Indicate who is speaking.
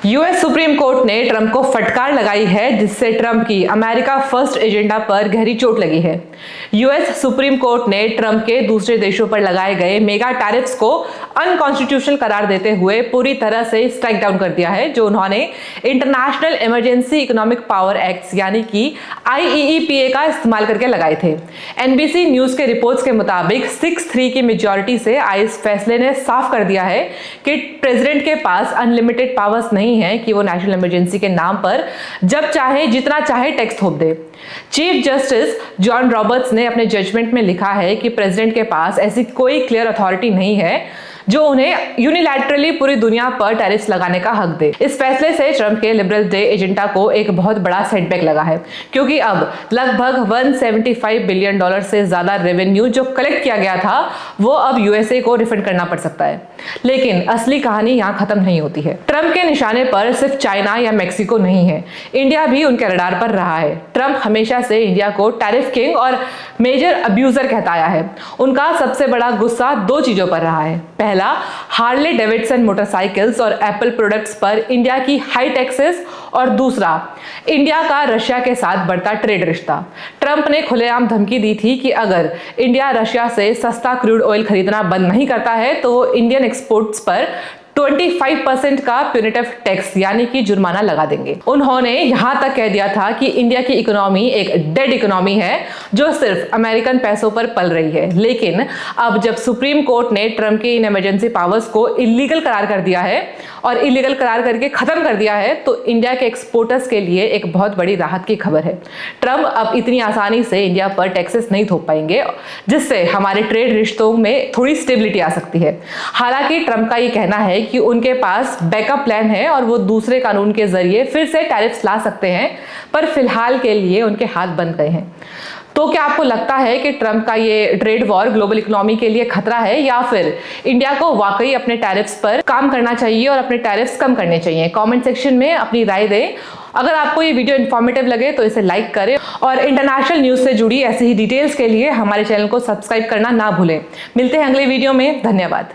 Speaker 1: US supreme court ने Trump को फटकार लगाई है, जिससे ट्रंप की अमेरिका फर्स्ट एजेंडा पर गहरी चोट लगी है। यूएस सुप्रीम कोर्ट ने ट्रंप के दूसरे देशों पर लगाए गए मेगा टैरिफ्स को अनकॉन्स्टिट्यूशनल करार देते हुए पूरी तरह से स्ट्राइक डाउन कर दिया है, जो उन्होंने international emergency economic power act यानी कि IEEPA का इस्तेमाल करके लगाए थे। NBC न्यूज के रिपोर्ट्स के मुताबिक 6-3 की मेजॉरिटी से आए इस फैसले ने साफ कर दिया है कि प्रेसिडेंट के पास अनलिमिटेड पावर्स नहीं है कि वो नेशनल इमरजेंसी के नाम पर जब चाहे जितना चाहे टैक्स थोप दे। चीफ जस्टिस जॉन रॉबर्ट्स ने अपने जजमेंट में लिखा है कि प्रेसिडेंट के पास ऐसी कोई क्लियर अथॉरिटी नहीं है जो उन्हें यूनिलैटरली पूरी दुनिया पर टैरिफ्स लगाने का हक दे। इस फैसले से ट्रंप के लिबरल डे एजेंडा को एक बहुत बड़ा सेटबैक लगा है, क्योंकि अब लगभग $175 बिलियन से ज्यादा रेवेन्यू जो कलेक्ट किया गया था वो अब यूएसए को रिफंड करना पड़ सकता है। लेकिन असली कहानी यहाँ खत्म नहीं होती है। ट्रंप के निशाने पर सिर्फ चाइना या मैक्सिको नहीं है, इंडिया भी उनके रडार पर रहा है। ट्रंप हमेशा से इंडिया को टैरिफ किंग और मेजर अब्यूजर कहता आया है। उनका सबसे बड़ा गुस्सा दो चीजों पर रहा है। पहला, हार्ले डेविडसन मोटरसाइकिल्स और एप्पल प्रोडक्ट्स पर इंडिया की हाई टैक्सेस, और दूसरा, इंडिया का रशिया के साथ बढ़ता ट्रेड रिश्ता। ट्रंप ने खुलेआम धमकी दी थी कि अगर इंडिया रशिया से सस्ता क्रूड ऑयल खरीदना बंद नहीं करता है तो वो इंडियन एक्सपोर्ट्स पर 25% का प्यूनिटिव टैक्स यानी कि जुर्माना लगा देंगे। उन्होंने यहां तक कह दिया था कि इंडिया की इकोनॉमी एक डेड इकोनॉमी है जो सिर्फ अमेरिकन पैसों पर पल रही है। लेकिन अब जब सुप्रीम कोर्ट ने ट्रंप के इन इमरजेंसी पावर्स को इलीगल करार कर दिया है और इलीगल करार करके खत्म कर दिया है, तो इंडिया के एक्सपोर्टर्स के लिए एक बहुत बड़ी राहत की खबर है। ट्रंप अब इतनी आसानी से इंडिया पर टैक्सेस नहीं थोप पाएंगे, जिससे हमारे ट्रेड रिश्तों में थोड़ी स्टेबिलिटी आ सकती है। हालांकि ट्रंप का ये कहना है कि उनके पास बैकअप प्लान है और वो दूसरे कानून के जरिए फिर से टैरिफ्स ला सकते हैं, पर फिलहाल के लिए उनके हाथ बंद गए हैं। तो क्या आपको लगता है कि ट्रंप का ये ट्रेड वॉर ग्लोबल इकोनॉमी के लिए खतरा है, या फिर इंडिया को वाकई अपने टैरिफ्स पर काम करना चाहिए और अपने टैरिफ्स कम करने चाहिए? कमेंट सेक्शन में अपनी राय दें। अगर आपको ये वीडियो इन्फॉर्मेटिव लगे तो इसे लाइक करें और इंटरनेशनल न्यूज से जुड़ी ऐसी ही डिटेल्स के लिए हमारे चैनल को सब्सक्राइब करना ना भूलें। मिलते हैं अगले वीडियो में। धन्यवाद।